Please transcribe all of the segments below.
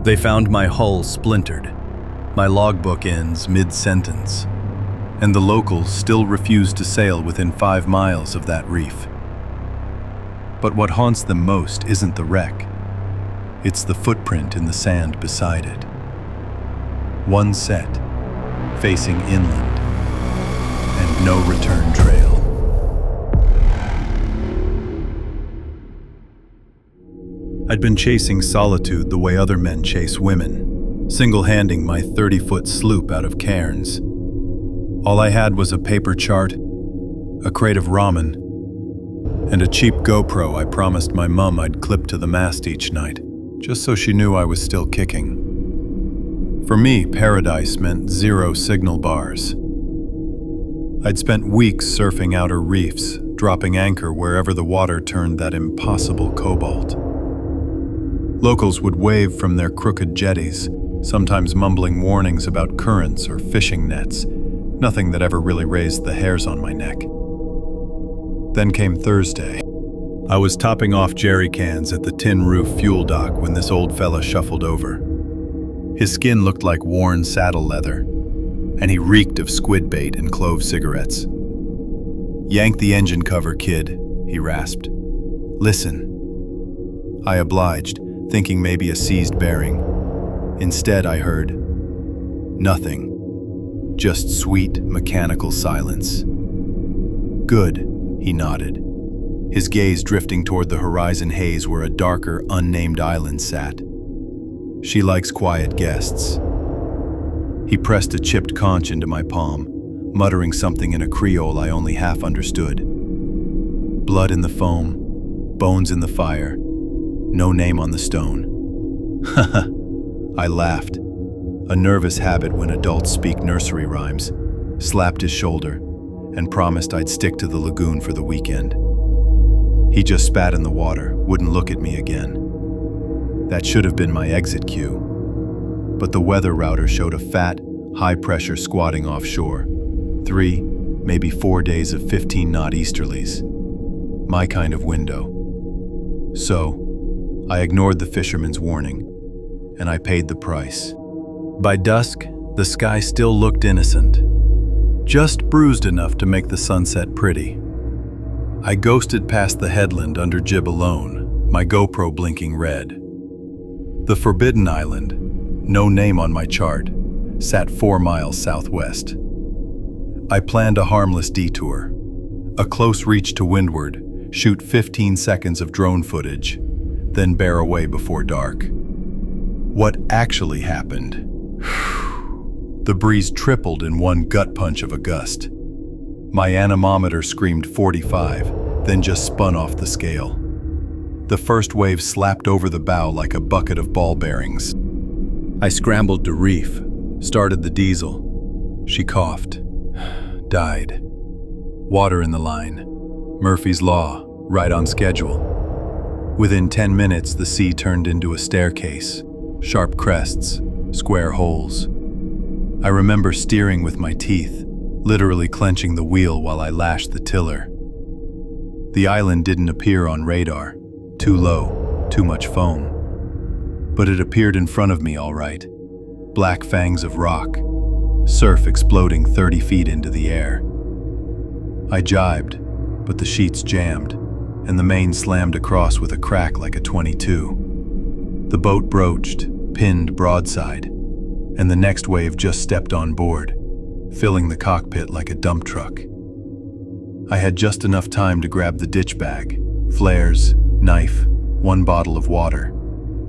They found my hull splintered, my logbook ends mid-sentence, and the locals still refused to sail within 5 miles of that reef. But what haunts them most isn't the wreck. It's the footprint in the sand beside it. One set, facing inland, and no return trail. I'd been chasing solitude the way other men chase women, single-handing my 30-foot sloop out of Cairns. All I had was a paper chart, a crate of ramen, and a cheap GoPro I promised my mum I'd clip to the mast each night, just so she knew I was still kicking. For me, paradise meant 0 signal bars. I'd spent weeks surfing outer reefs, dropping anchor wherever the water turned that impossible cobalt. Locals would wave from their crooked jetties, sometimes mumbling warnings about currents or fishing nets, nothing that ever really raised the hairs on my neck. Then came Thursday. I was topping off jerry cans at the tin roof fuel dock when this old fella shuffled over. His skin looked like worn saddle leather, and he reeked of squid bait and clove cigarettes. "Yank the engine cover, kid," he rasped. "Listen." I obliged, thinking maybe a seized bearing. Instead, I heard nothing, just sweet, mechanical silence. "Good," he nodded, his gaze drifting toward the horizon haze where a darker, unnamed island sat. "She likes quiet guests." He pressed a chipped conch into my palm, muttering something in a Creole I only half understood. Blood in the foam, bones in the fire, no name on the stone. Haha, I laughed, a nervous habit when adults speak nursery rhymes, slapped his shoulder, and promised I'd stick to the lagoon for the weekend. He just spat in the water, wouldn't look at me again. That should have been my exit cue. But the weather router showed a fat, high-pressure squatting offshore. 3, maybe 4 days of 15-knot easterlies. My kind of window. So, I ignored the fisherman's warning, and I paid the price. By dusk, the sky still looked innocent, just bruised enough to make the sunset pretty. I ghosted past the headland under jib alone, my GoPro blinking red. The forbidden island, no name on my chart, sat 4 miles southwest. I planned a harmless detour, a close reach to windward, shoot 15 seconds of drone footage, then bear away before dark. What actually happened? The breeze tripled in one gut punch of a gust. My anemometer screamed 45, then just spun off the scale. The first wave slapped over the bow like a bucket of ball bearings. I scrambled to reef, started the diesel. She coughed. Died. Water in the line. Murphy's Law, right on schedule. Within 10 minutes, the sea turned into a staircase. Sharp crests, square holes. I remember steering with my teeth, literally clenching the wheel while I lashed the tiller. The island didn't appear on radar. Too low, too much foam. But it appeared in front of me all right. Black fangs of rock, surf exploding 30 feet into the air. I jibed, but the sheets jammed, and the main slammed across with a crack like a .22. The boat broached, pinned broadside, and the next wave just stepped on board, filling the cockpit like a dump truck. I had just enough time to grab the ditch bag, flares, knife, 1 bottle of water,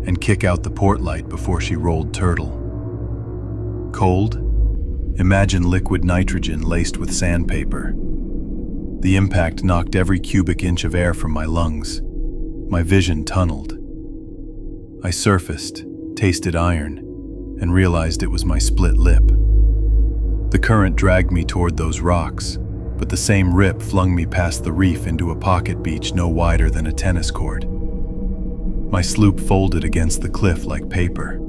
and kick out the port light before she rolled turtle. Cold? Imagine liquid nitrogen laced with sandpaper. The impact knocked every cubic inch of air from my lungs. My vision tunneled. I surfaced, tasted iron, and realized it was my split lip. The current dragged me toward those rocks, but the same rip flung me past the reef into a pocket beach no wider than a tennis court. My sloop folded against the cliff like paper.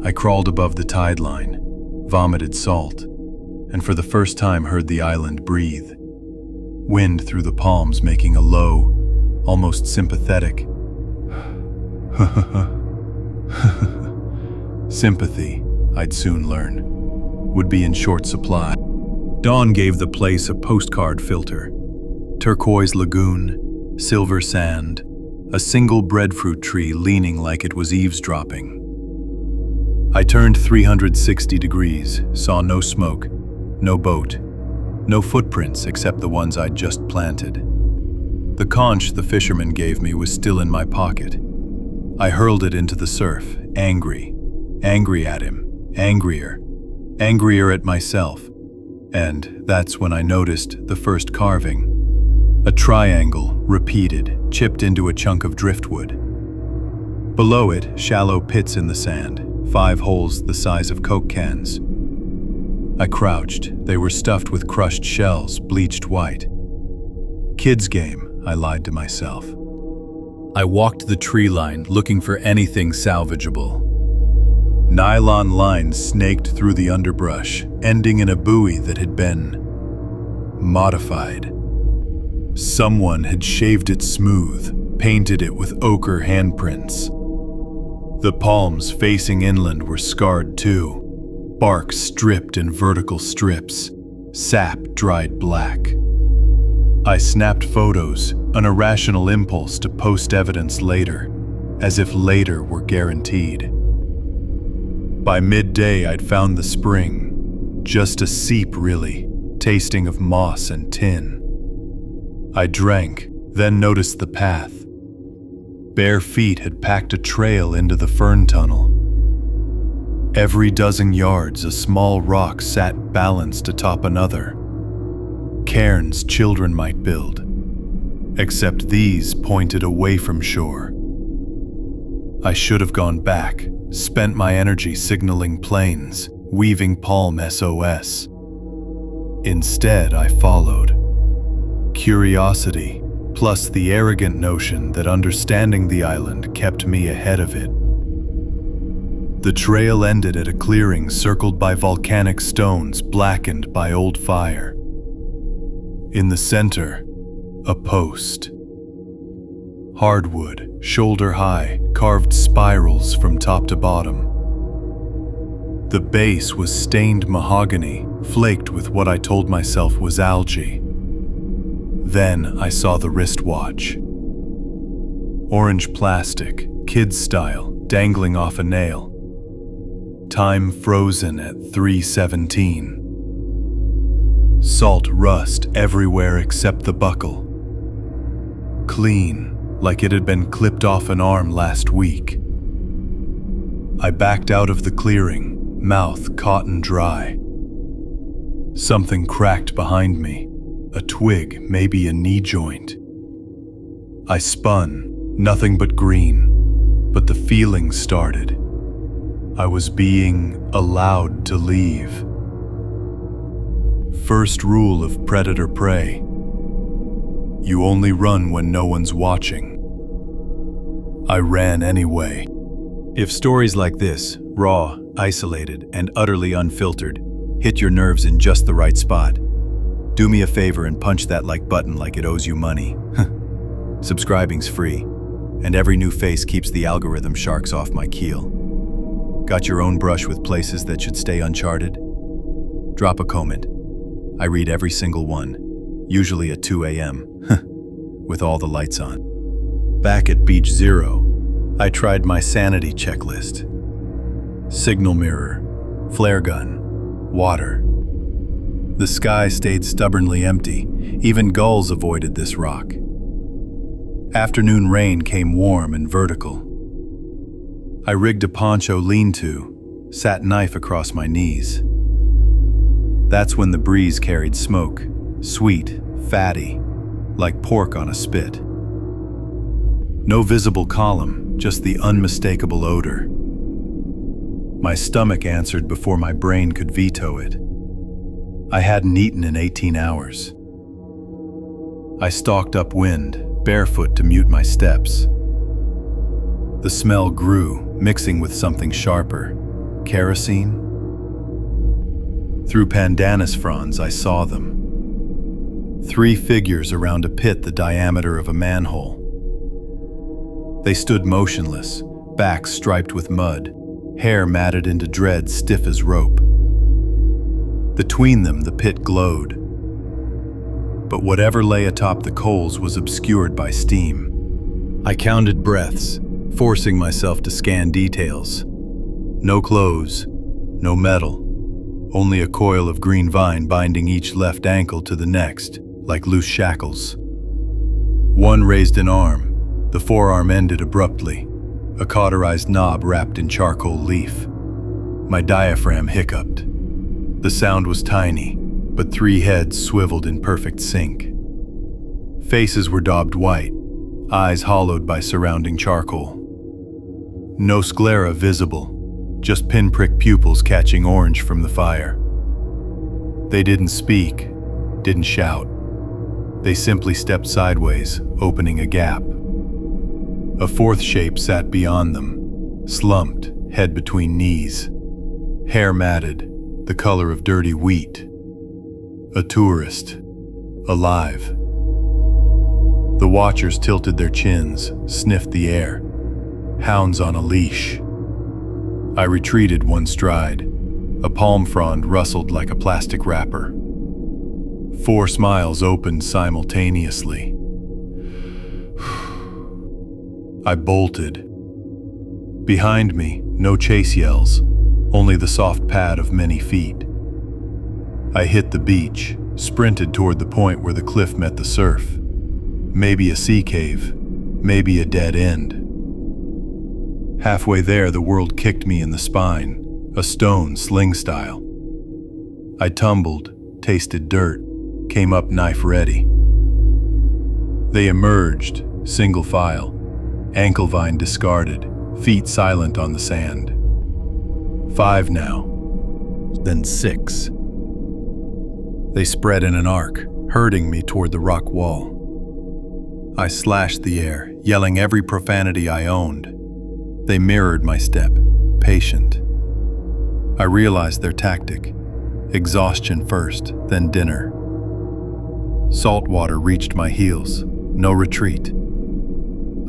I crawled above the tide line, vomited salt, and for the first time heard the island breathe. Wind through the palms making a low, almost sympathetic Sympathy, I'd soon learn, would be in short supply. Dawn gave the place a postcard filter. Turquoise lagoon, silver sand, a single breadfruit tree leaning like it was eavesdropping. I turned 360 degrees, saw no smoke, no boat, no footprints except the ones I'd just planted. The conch the fisherman gave me was still in my pocket. I hurled it into the surf, angry at him, angrier at myself. And that's when I noticed the first carving. A triangle, repeated, chipped into a chunk of driftwood. Below it, shallow pits in the sand, 5 holes the size of Coke cans. I crouched. They were stuffed with crushed shells, bleached white. Kid's game, I lied to myself. I walked the tree line, looking for anything salvageable. Nylon lines snaked through the underbrush, ending in a buoy that had been modified. Someone had shaved it smooth, painted it with ochre handprints. The palms facing inland were scarred too, bark stripped in vertical strips, sap dried black. I snapped photos, an irrational impulse to post evidence later, as if later were guaranteed. By midday, I'd found the spring, just a seep really, tasting of moss and tin. I drank, then noticed the path. Bare feet had packed a trail into the fern tunnel. Every dozen yards, a small rock sat balanced atop another. Cairns children might build, except these pointed away from shore. I should have gone back, spent my energy signaling planes, weaving palm SOS. Instead, I followed. Curiosity, plus the arrogant notion that understanding the island kept me ahead of it. The trail ended at a clearing circled by volcanic stones blackened by old fire. In the center, a post. Hardwood, shoulder high, carved spirals from top to bottom. The base was stained mahogany, flaked with what I told myself was algae. Then I saw the wristwatch. Orange plastic, kid's style, dangling off a nail. Time frozen at 3:17. Salt rust everywhere except the buckle. Clean, like it had been clipped off an arm last week. I backed out of the clearing, mouth cotton dry. Something cracked behind me, a twig, maybe a knee joint. I spun, nothing but green, but the feeling started. I was being allowed to leave. First rule of predator-prey. You only run when no one's watching. I ran anyway. If stories like this, raw, isolated, and utterly unfiltered, hit your nerves in just the right spot, do me a favor and punch that like button like it owes you money. Subscribing's free, and every new face keeps the algorithm sharks off my keel. Got your own brush with places that should stay uncharted? Drop a comment. I read every single one, usually at 2 a.m., with all the lights on. Back at Beach Zero, I tried my sanity checklist. Signal mirror, flare gun, water. The sky stayed stubbornly empty. Even gulls avoided this rock. Afternoon rain came warm and vertical. I rigged a poncho lean-to, sat knife across my knees. That's when the breeze carried smoke, sweet, fatty, like pork on a spit. No visible column, just the unmistakable odor. My stomach answered before my brain could veto it. I hadn't eaten in 18 hours. I stalked upwind, barefoot to mute my steps. The smell grew, mixing with something sharper. Kerosene? Through pandanus fronds, I saw them. 3 figures around a pit the diameter of a manhole. They stood motionless, backs striped with mud, hair matted into dreads stiff as rope. Between them, the pit glowed. But whatever lay atop the coals was obscured by steam. I counted breaths, forcing myself to scan details. No clothes, no metal, only a coil of green vine binding each left ankle to the next, like loose shackles. One raised an arm, the forearm ended abruptly, a cauterized knob wrapped in charcoal leaf. My diaphragm hiccuped. The sound was tiny, but 3 heads swiveled in perfect sync. Faces were daubed white, eyes hollowed by surrounding charcoal. No sclera visible, just pinprick pupils catching orange from the fire. They didn't speak, didn't shout. They simply stepped sideways, opening a gap. A 4th shape sat beyond them, slumped, head between knees. Hair matted, the color of dirty wheat. A tourist, alive. The watchers tilted their chins, sniffed the air. Hounds on a leash. I retreated 1 stride. A palm frond rustled like a plastic wrapper. 4 smiles opened simultaneously. I bolted. Behind me, no chase yells, only the soft pad of many feet. I hit the beach, sprinted toward the point where the cliff met the surf. Maybe a sea cave, maybe a dead end. Halfway there, the world kicked me in the spine, a stone sling style. I tumbled, tasted dirt, came up knife ready. They emerged, single file, ankle vine discarded, feet silent on the sand. 5 now, then 6. They spread in an arc, herding me toward the rock wall. I slashed the air, yelling every profanity I owned. They mirrored my step, patient. I realized their tactic. Exhaustion first, then dinner. Salt water reached my heels, no retreat.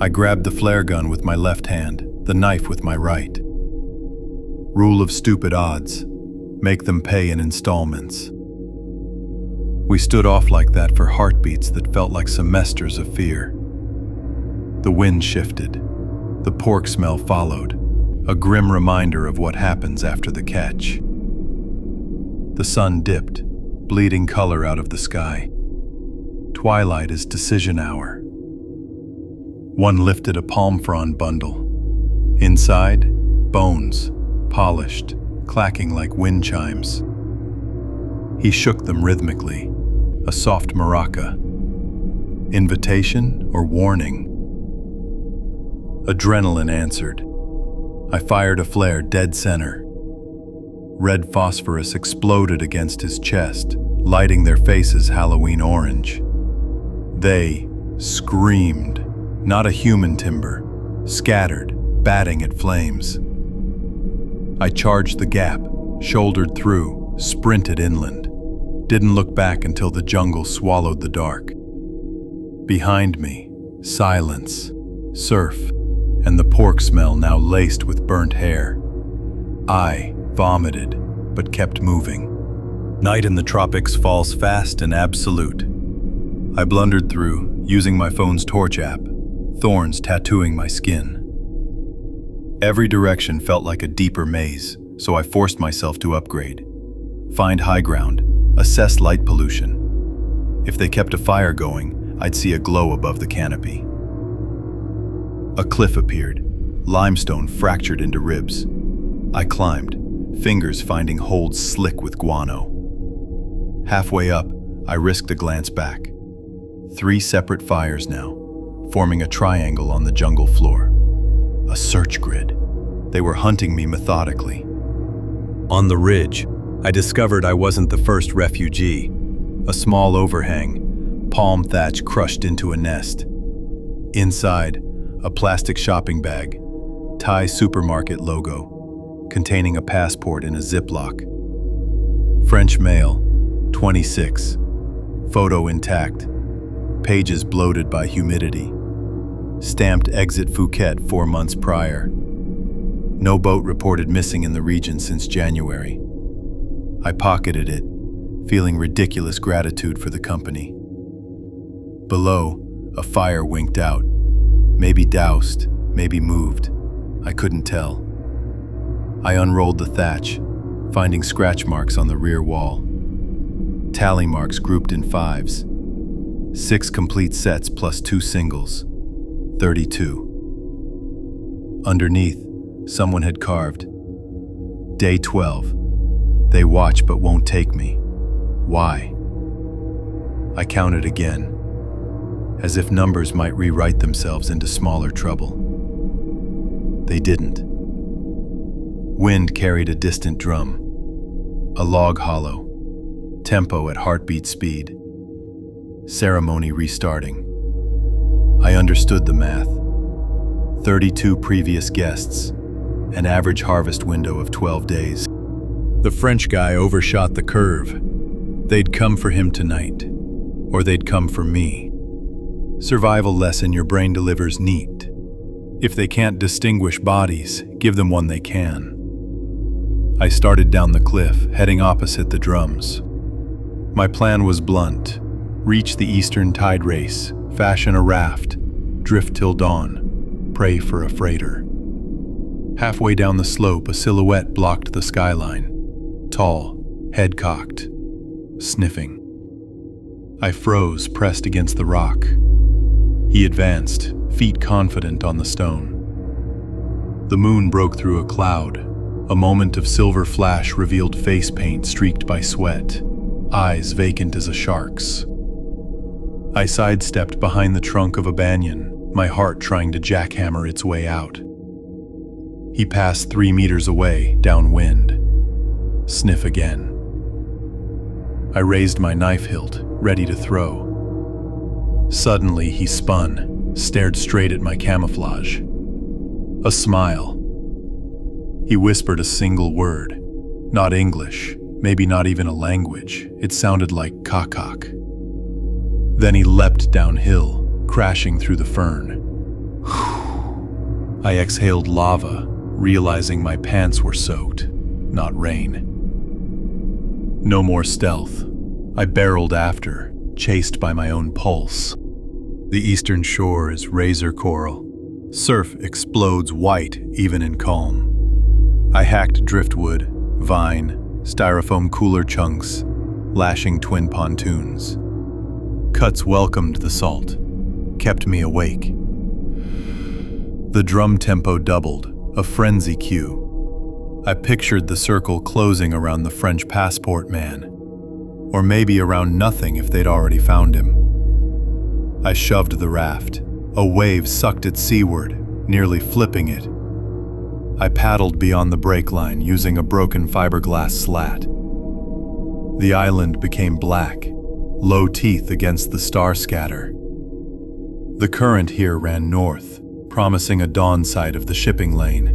I grabbed the flare gun with my left hand, the knife with my right. Rule of stupid odds, make them pay in installments. We stood off like that for heartbeats that felt like semesters of fear. The wind shifted. The pork smell followed, a grim reminder of what happens after the catch. The sun dipped, bleeding color out of the sky. Twilight is decision hour. One lifted a palm frond bundle. Inside, bones, polished, clacking like wind chimes. He shook them rhythmically, a soft maraca. Invitation or warning? Adrenaline answered. I fired a flare dead center. Red phosphorus exploded against his chest, lighting their faces Halloween orange. They screamed, not a human timber, scattered, batting at flames. I charged the gap, shouldered through, sprinted inland. Didn't look back until the jungle swallowed the dark. Behind me, silence, surf, and the pork smell now laced with burnt hair. I vomited, but kept moving. Night in the tropics falls fast and absolute. I blundered through, using my phone's torch app, thorns tattooing my skin. Every direction felt like a deeper maze, so I forced myself to upgrade. Find high ground, assess light pollution. If they kept a fire going, I'd see a glow above the canopy. A cliff appeared, limestone fractured into ribs. I climbed, fingers finding holds slick with guano. Halfway up, I risked a glance back. 3 separate fires now, forming a triangle on the jungle floor. A search grid. They were hunting me methodically. On the ridge, I discovered I wasn't the first refugee. A small overhang, palm thatch crushed into a nest. Inside, a plastic shopping bag, Thai supermarket logo, containing a passport in a Ziploc. French mail, 26. Photo intact. Pages bloated by humidity. Stamped exit Phuket 4 months prior. No boat reported missing in the region since January. I pocketed it, feeling ridiculous gratitude for the company. Below, a fire winked out. Maybe doused, maybe moved. I couldn't tell. I unrolled the thatch, finding scratch marks on the rear wall. Tally marks grouped in fives. 6 complete sets plus 2 singles. 32. Underneath, someone had carved, Day 12. They watch but won't take me. Why? I counted again, as if numbers might rewrite themselves into smaller trouble. They didn't. Wind carried a distant drum, a log hollow, tempo at heartbeat speed, ceremony restarting. I understood the math. 32 previous guests, an average harvest window of 12 days. The French guy overshot the curve. They'd come for him tonight, or they'd come for me. Survival lesson your brain delivers neat. If they can't distinguish bodies, give them one they can. I started down the cliff, heading opposite the drums. My plan was blunt: reach the eastern tide race, fashion a raft, drift till dawn, pray for a freighter. Halfway down the slope, a silhouette blocked the skyline. Tall, head cocked, sniffing. I froze, pressed against the rock. He advanced, feet confident on the stone. The moon broke through a cloud. A moment of silver flash revealed face paint streaked by sweat, eyes vacant as a shark's. I sidestepped behind the trunk of a banyan, my heart trying to jackhammer its way out. He passed 3 meters away, downwind. Sniff again. I raised my knife hilt, ready to throw. Suddenly, he spun, stared straight at my camouflage. A smile. He whispered a single word. Not English, maybe not even a language. It sounded like kakak. Then he leapt downhill, crashing through the fern. I exhaled lava, realizing my pants were soaked, not rain. No more stealth. I barreled after, chased by my own pulse. The eastern shore is razor coral. Surf explodes white even in calm. I hacked driftwood, vine, styrofoam cooler chunks, lashing twin pontoons. Cuts welcomed the salt, kept me awake. The drum tempo doubled, a frenzy cue. I pictured the circle closing around the French passport man, or maybe around nothing if they'd already found him. I shoved the raft. A wave sucked it seaward, nearly flipping it. I paddled beyond the break line using a broken fiberglass slat. The island became black, low teeth against the star scatter. The current here ran north, promising a dawn sight of the shipping lane.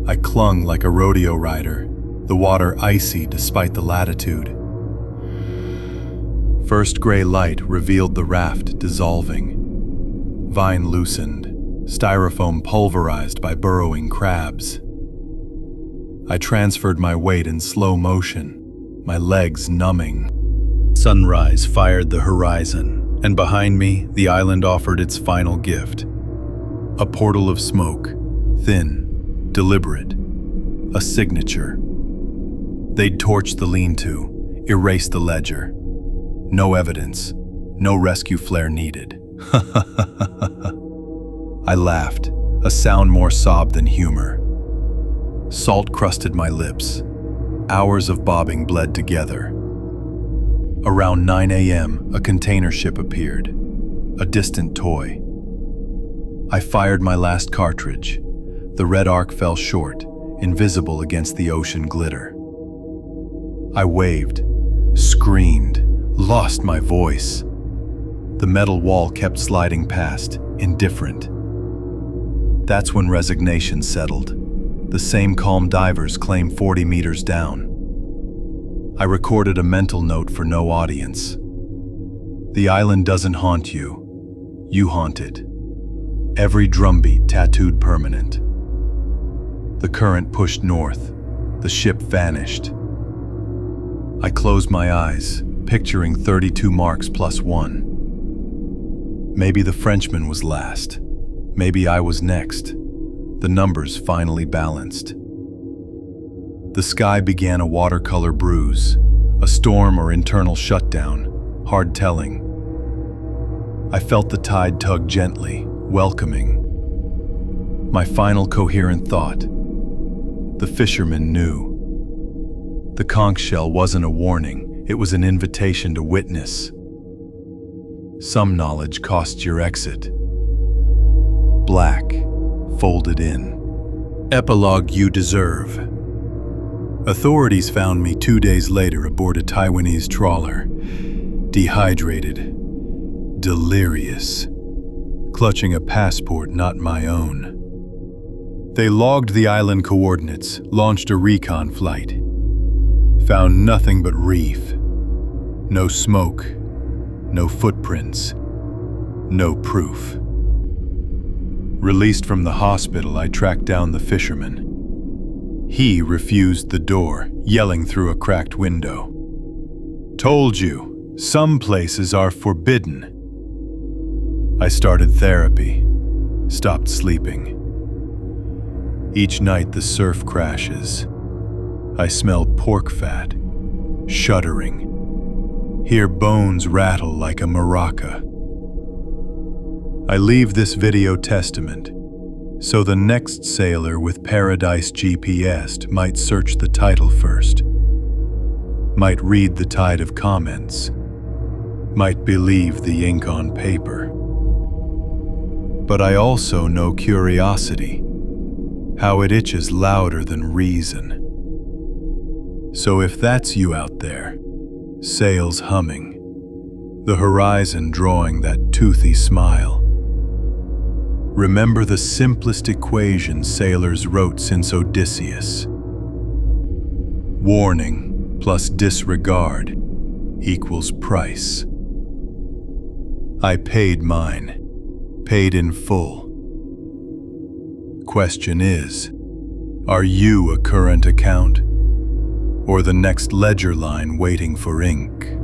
I clung like a rodeo rider, the water icy despite the latitude. First gray light revealed the raft dissolving. Vine loosened, styrofoam pulverized by burrowing crabs. I transferred my weight in slow motion, my legs numbing. Sunrise fired the horizon, and behind me, the island offered its final gift. A portal of smoke, thin, deliberate, a signature. They'd torched the lean-to, erased the ledger. No evidence, no rescue flare needed. I laughed, a sound more sob than humor. Salt crusted my lips. Hours of bobbing bled together. Around 9 a.m., a container ship appeared, a distant toy. I fired my last cartridge. The red arc fell short, invisible against the ocean glitter. I waved, screamed, lost my voice. The metal wall kept sliding past, indifferent. That's when resignation settled. The same calm divers claim 40 meters down. I recorded a mental note for no audience. The island doesn't haunt you. You haunt it. Every drumbeat tattooed permanent. The current pushed north. The ship vanished. I closed my eyes, picturing 32 marks plus 1. Maybe the Frenchman was last. Maybe I was next. The numbers finally balanced. The sky began a watercolor bruise, a storm or internal shutdown, hard telling. I felt the tide tug gently, welcoming. My final coherent thought: the fisherman knew. The conch shell wasn't a warning, it was an invitation to witness. Some knowledge costs your exit. Black, folded in. Epilogue you deserve. Authorities found me 2 days later aboard a Taiwanese trawler, dehydrated, delirious, clutching a passport not my own. They logged the island coordinates, launched a recon flight. Found nothing but reef. No smoke, no footprints, no proof. Released from the hospital, I tracked down the fisherman. He refused the door, yelling through a cracked window. Told you, some places are forbidden. I started therapy, stopped sleeping. Each night the surf crashes. I smell pork fat, shuddering. Hear bones rattle like a maraca. I leave this video testament so the next sailor with Paradise GPS'd might search the title first, might read the tide of comments, might believe the ink on paper. But I also know curiosity, how it itches louder than reason. So if that's you out there, sails humming, the horizon drawing that toothy smile, remember the simplest equation sailors wrote since Odysseus. Warning plus disregard equals price. I paid mine, paid in full. Question is, are you a current account, or the next ledger line waiting for ink?